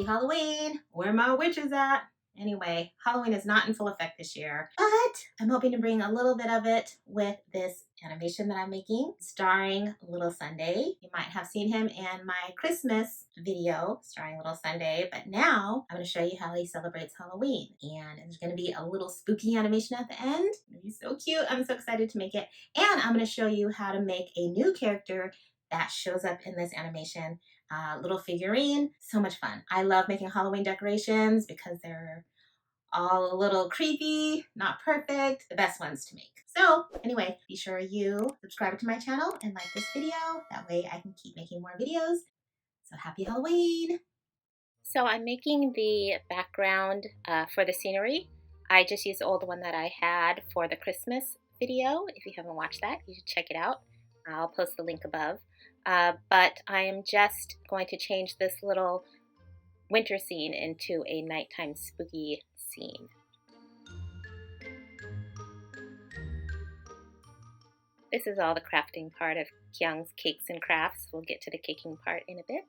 Happy Halloween! Where my witches at? Anyway, Halloween is not in full effect this year, but I'm hoping to bring a little bit of it with this animation that I'm making starring Little Sunday. You might have seen him in my Christmas video starring Little Sunday, but now I'm going to show you how he celebrates Halloween. And there's going to be a little spooky animation at the end. He's so cute. I'm so excited to make it. And I'm going to show you how to make a new character that shows up in this animation. Little figurine, so much fun. I love making Halloween decorations because they're all a little creepy, not perfect, the best ones to make. So anyway, be sure you subscribe to my channel and like this video. That way I can keep making more videos. So happy Halloween! So I'm making the background for the scenery. I just used the old one that I had for the Christmas video. If you haven't watched that, you should check it out. I'll post the link above. But I am just going to change this little winter scene into a nighttime spooky scene. This is all the crafting part of Kyung's Cakes and Crafts. We'll get to the caking part in a bit.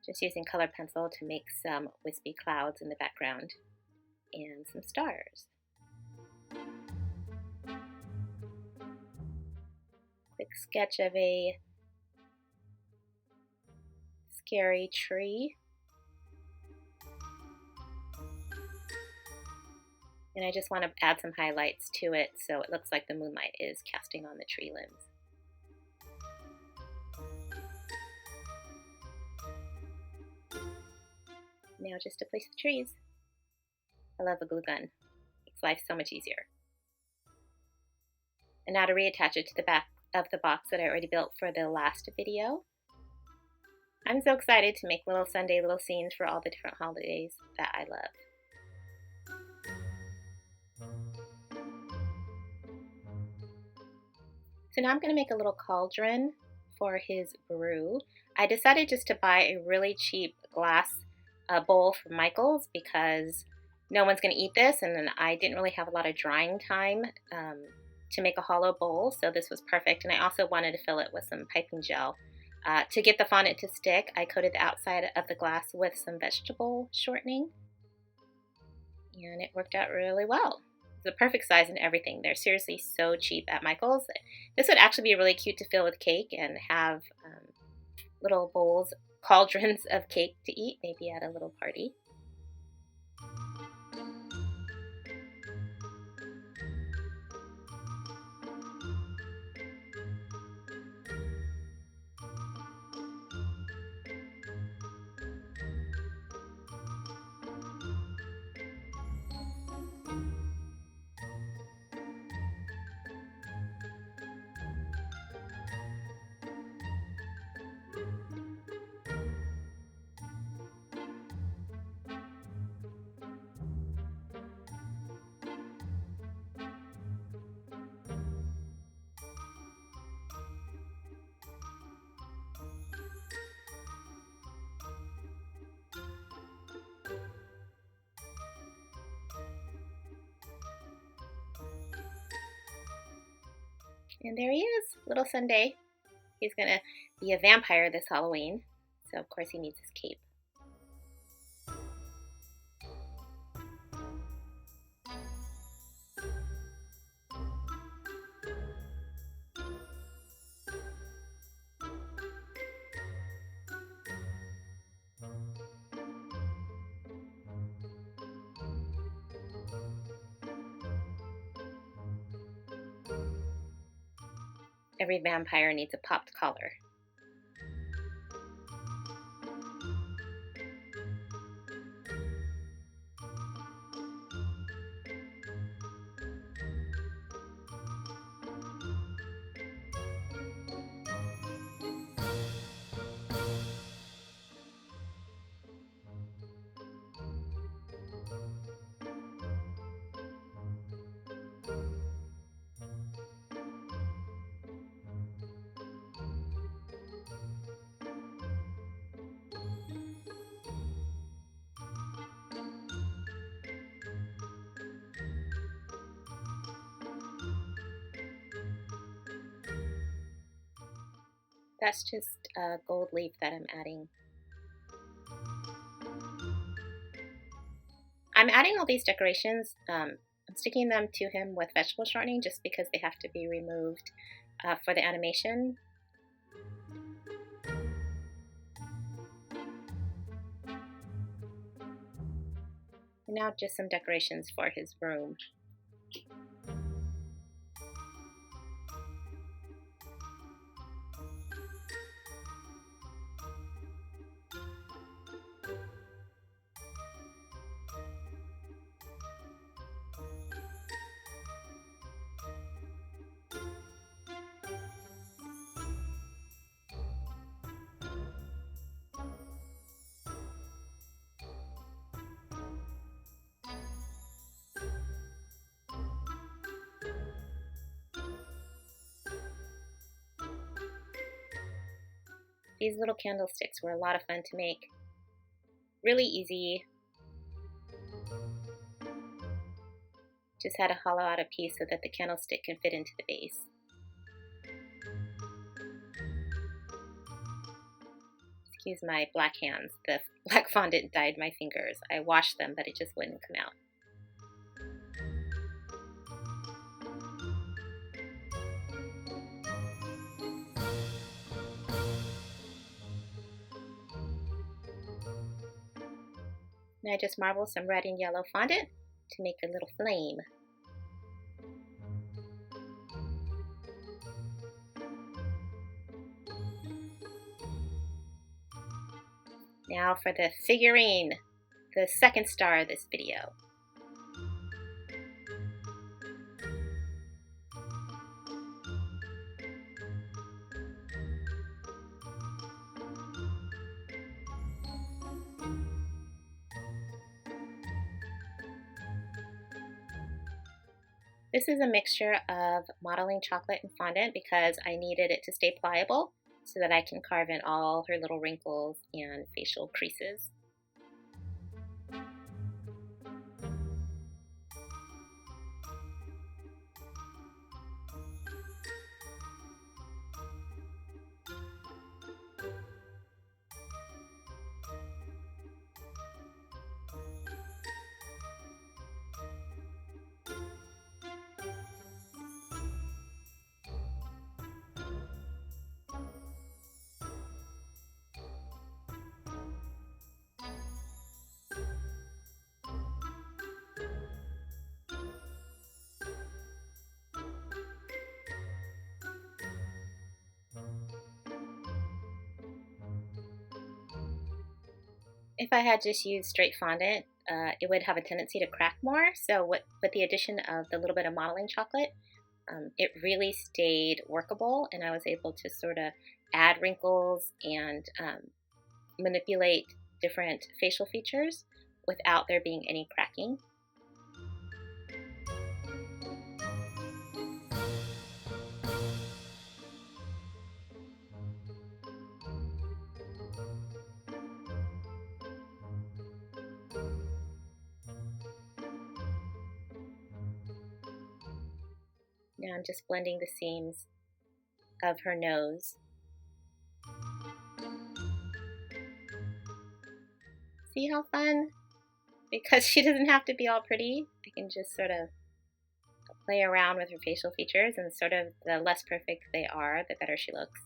Just using colored pencil to make some wispy clouds in the background and some stars. Quick sketch of a scary tree. And I just want to add some highlights to it so it looks like the moonlight is casting on the tree limbs. Now just to place the trees. I love a glue gun. Makes life so much easier. And now to reattach it to the back of the box that I already built for the last video. I'm so excited to make little Sunday little scenes for all the different holidays that I love. So now I'm going to make a little cauldron for his brew. I decided just to buy a really cheap glass bowl from Michael's because no one's going to eat this, and then I didn't really have a lot of drying time to make a hollow bowl, so this was perfect. And I also wanted to fill it with some piping gel. To get the fondant to stick, I coated the outside of the glass with some vegetable shortening, and it worked out really well. It's the perfect size and everything. They're seriously so cheap at Michael's. This would actually be really cute to fill with cake and have little bowls, cauldrons of cake to eat, maybe at a little party. And there he is, little Sunday. He's gonna be a vampire this Halloween, so of course he needs his cape. Every vampire needs a popped collar. That's just a gold leaf that I'm adding. I'm adding all these decorations. I'm sticking them to him with vegetable shortening just because they have to be removed for the animation. And now just some decorations for his room. These little candlesticks were a lot of fun to make. Really easy. Just had to hollow out a piece so that the candlestick can fit into the base. Excuse my black hands. The black fondant dyed my fingers. I washed them, but it just wouldn't come out. And I just marbled some red and yellow fondant to make a little flame. Now for the figurine, the second star of this video. This is a mixture of modeling chocolate and fondant because I needed it to stay pliable so that I can carve in all her little wrinkles and facial creases. If I had just used straight fondant, it would have a tendency to crack more. So with the addition of the little bit of modeling chocolate, it really stayed workable, and I was able to sort of add wrinkles and manipulate different facial features without there being any cracking. Now I'm just blending the seams of her nose. See how fun? Because she doesn't have to be all pretty. I can just sort of play around with her facial features, and sort of the less perfect they are, the better she looks.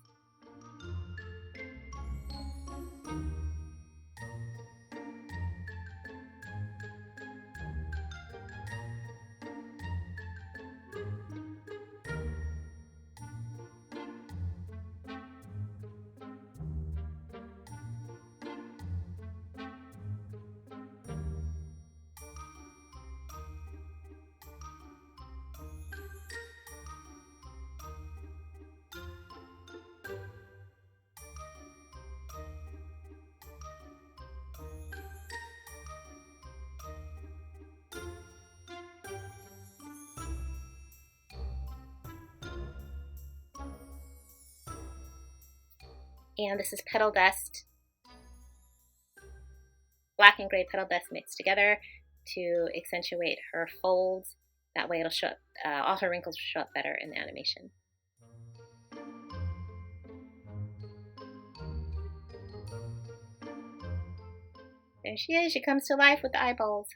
And this is petal dust, black and gray petal dust mixed together to accentuate her folds. That way it'll show up, all her wrinkles will show up better in the animation. There she is. She comes to life with the eyeballs.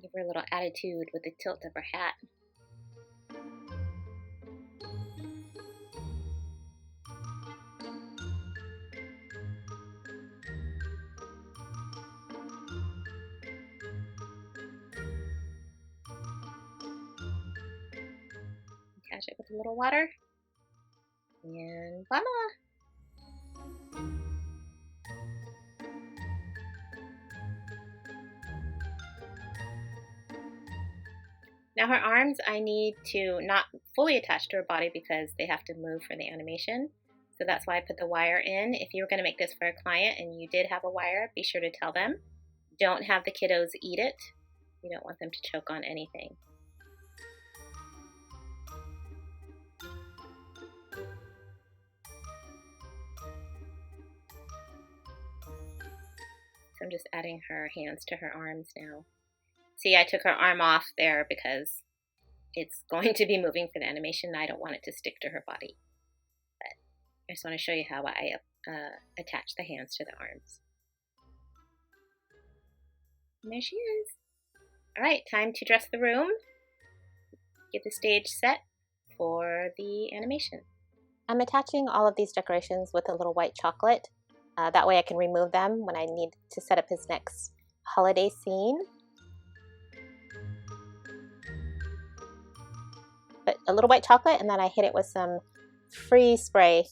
Give her a little attitude with the tilt of her hat. Catch it with a little water. And voila! Now her arms I need to not fully attach to her body because they have to move for the animation. So that's why I put the wire in. If you were going to make this for a client and you did have a wire, be sure to tell them. Don't have the kiddos eat it. You don't want them to choke on anything. So I'm just adding her hands to her arms now. See, I took her arm off there because it's going to be moving for the animation. I don't want it to stick to her body. But I just want to show you how I attach the hands to the arms. And there she is. All right, time to dress the room. Get the stage set for the animation. I'm attaching all of these decorations with a little white chocolate. That way I can remove them when I need to set up his next holiday scene. But a little white chocolate, and then I hit it with some freeze spray.